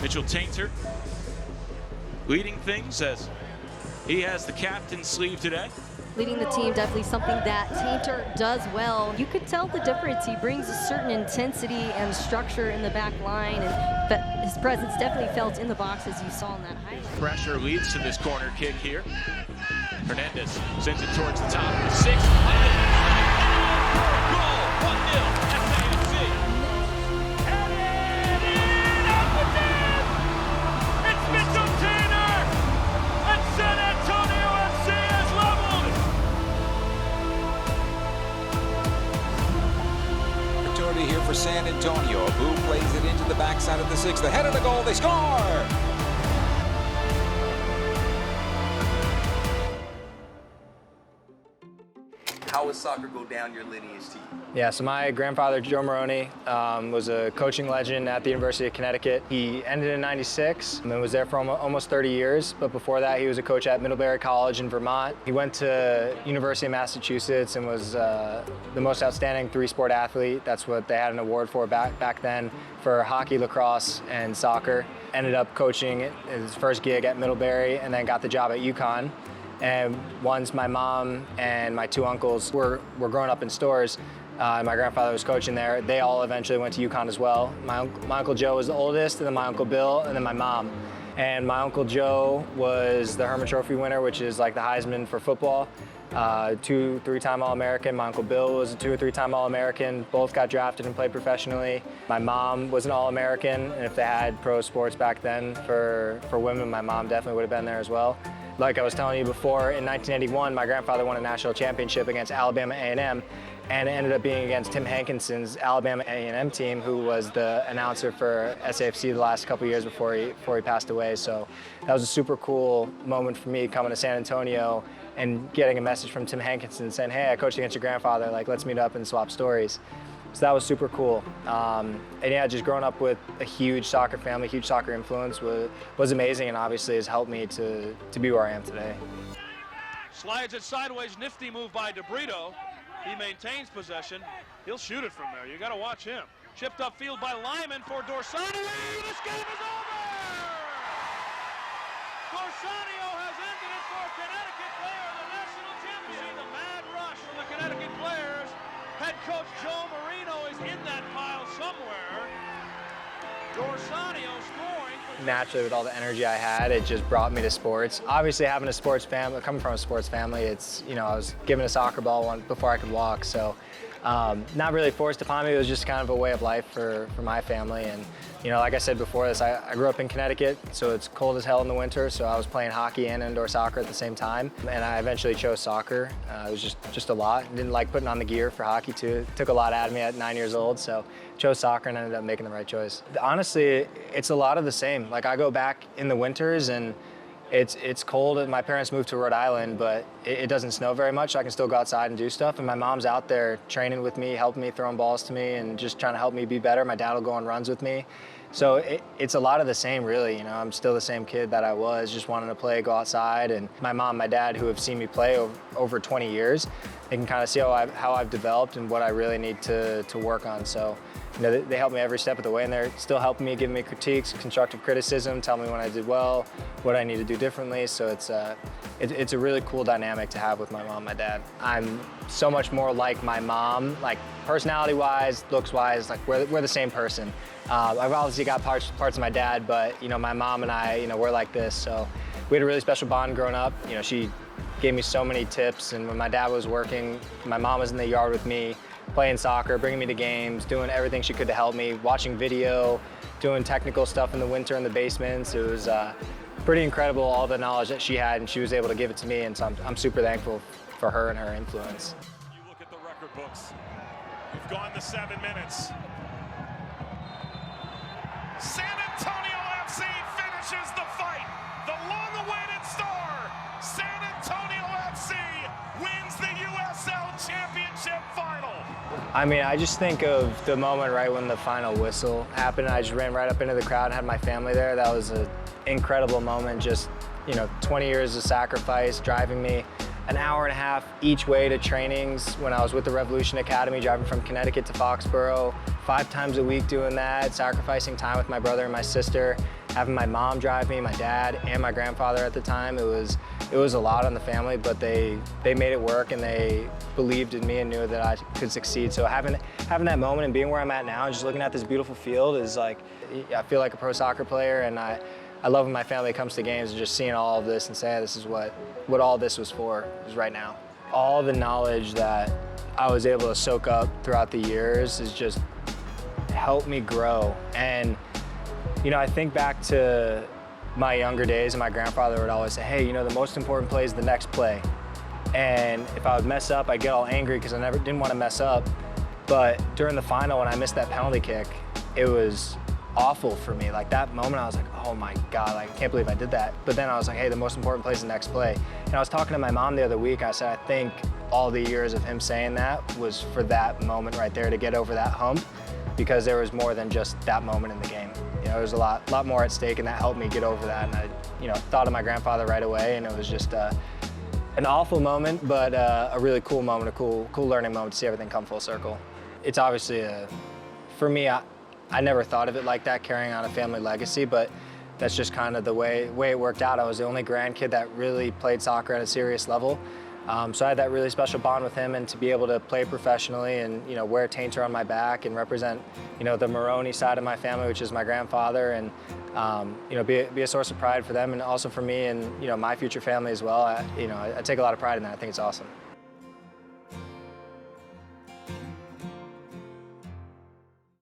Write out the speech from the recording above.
Mitch Taintor leading things as he has the captain's sleeve today. Leading the team, definitely something that Tainter does well. You could tell the difference. He brings a certain intensity and structure in the back line, and his presence definitely felt in the box as you saw in that highlight. Pressure leads to this corner kick here. Hernandez sends it towards the top of the sixth. Goal, 1-0, SAFC. It's Mitch Taintor, and San Antonio FC has leveled. Opportunity here for San Antonio. Abu plays it into the backside of the sixth. The head of the goal, they score! How would soccer go down your lineage to you? Yeah, so my grandfather, Joe Maroney, was a coaching legend at the University of Connecticut. He ended in '96 and was there for almost 30 years. But before that, he was a coach at Middlebury College in Vermont. He went to University of Massachusetts and was the most outstanding three-sport athlete. That's what they had an award for back then for hockey, lacrosse, and soccer. Ended up coaching his first gig at Middlebury and then got the job at UConn. And once my mom and my two uncles were growing up in stores, my grandfather was coaching there. They all eventually went to UConn as well. My Uncle Joe was the oldest, and then my Uncle Bill, and then my mom. And my Uncle Joe was the Herman Trophy winner, which is like the Heisman for football. 2- or 3-time All-American. My Uncle Bill was a 2- or 3-time All-American. Both got drafted and played professionally. My mom was an All-American, and if they had pro sports back then for women, my mom definitely would have been there as well. Like I was telling you before, in 1981, my grandfather won a national championship against Alabama A&M, and it ended up being against Tim Hankinson's Alabama A&M team, who was the announcer for SAFC the last couple years before he passed away. So that was a super cool moment for me coming to San Antonio and getting a message from Tim Hankinson saying, "Hey, I coached against your grandfather, like let's meet up and swap stories." So that was super cool. And yeah, just growing up with a huge soccer family, huge soccer influence was amazing, and obviously has helped me to be where I am today. Slides it sideways, nifty move by DeBrito. He maintains possession. He'll shoot it from there. You got to watch him. Chipped upfield by Lyman for Dorsani. This game is over! Dorsanio has ended it for Connecticut player of the national championship. The mad rush from the Connecticut players. Head coach Joe Marino is in that pile somewhere. Dorsanio scoring. Naturally, with all the energy I had, it just brought me to sports. Obviously, having a sports family, coming from a sports family, it's, you know, I was given a soccer ball before I could walk, so not really forced upon me. It was just kind of a way of life for my family. And you know, like I said before this, I grew up in Connecticut, so it's cold as hell in the winter, so I was playing hockey and indoor soccer at the same time, and I eventually chose soccer. It was just a lot. Didn't like putting on the gear for hockey too. It took a lot out of me at 9 years old, so chose soccer and ended up making the right choice. Honestly, it's a lot of the same. Like, I go back in the winters and it's cold. My parents moved to Rhode Island, but it doesn't snow very much, so I can still go outside and do stuff. And my mom's out there training with me, helping me, throwing balls to me, and just trying to help me be better. My dad will go on runs with me. So it's a lot of the same, really. You know, I'm still the same kid that I was, just wanting to play, go outside. And my mom, my dad, who have seen me play over 20 years, they can kind of see how I've developed and what I really need to work on. So, you know, they help me every step of the way, and they're still helping me, giving me critiques, constructive criticism, tell me when I did well, what I need to do differently. So it's a really cool dynamic to have with my mom and my dad. I'm so much more like my mom, like personality-wise, looks-wise, like we're the same person. I've obviously got parts of my dad, but you know, my mom and I, you know, we're like this. So we had a really special bond growing up. You know, she gave me so many tips, and when my dad was working, my mom was in the yard with me, playing soccer, bringing me to games, doing everything she could to help me, watching video, doing technical stuff in the winter in the basements. It was pretty incredible, all the knowledge that she had, and she was able to give it to me, and so I'm super thankful for her and her influence. You look at the record books. We've gone the 7 minutes. San Antonio FC finishes the fight. The long-awaited star, San Antonio FC, wins the USL Championship final. I mean, I just think of the moment right when the final whistle happened. I just ran right up into the crowd and had my family there. That was an incredible moment. Just, you know, 20 years of sacrifice, driving me an hour and a half each way to trainings when I was with the Revolution Academy, driving from Connecticut to Foxborough, 5 times a week doing that, sacrificing time with my brother and my sister, having my mom drive me, my dad, and my grandfather at the time. It was a lot on the family, but they made it work, and they believed in me and knew that I could succeed. So having that moment and being where I'm at now and just looking at this beautiful field is like, I feel like a pro soccer player, and I love when my family comes to games and just seeing all of this and say, hey, this is what all this was for, is right now. All the knowledge that I was able to soak up throughout the years is just helped me grow. And you know, I think back to my younger days, and my grandfather would always say, hey, you know, the most important play is the next play. And if I would mess up, I'd get all angry because I didn't want to mess up. But during the final, when I missed that penalty kick, it was awful for me. Like, that moment, I was like, oh my God, like, I can't believe I did that. But then I was like, hey, the most important play is the next play. And I was talking to my mom the other week. I said, I think all the years of him saying that was for that moment right there, to get over that hump, because there was more than just that moment in the game. You know, there was a lot more at stake, and that helped me get over that. And I, you know, thought of my grandfather right away, and it was just an awful moment, but a really cool moment, a cool learning moment to see everything come full circle. It's obviously for me, I never thought of it like that, carrying on a family legacy, but that's just kind of the way it worked out. I was the only grandkid that really played soccer at a serious level. So I had that really special bond with him, and to be able to play professionally and, you know, wear Tainter on my back and represent, you know, the Maroney side of my family, which is my grandfather, and, you know, be a source of pride for them and also for me and, you know, my future family as well. I take a lot of pride in that. I think it's awesome.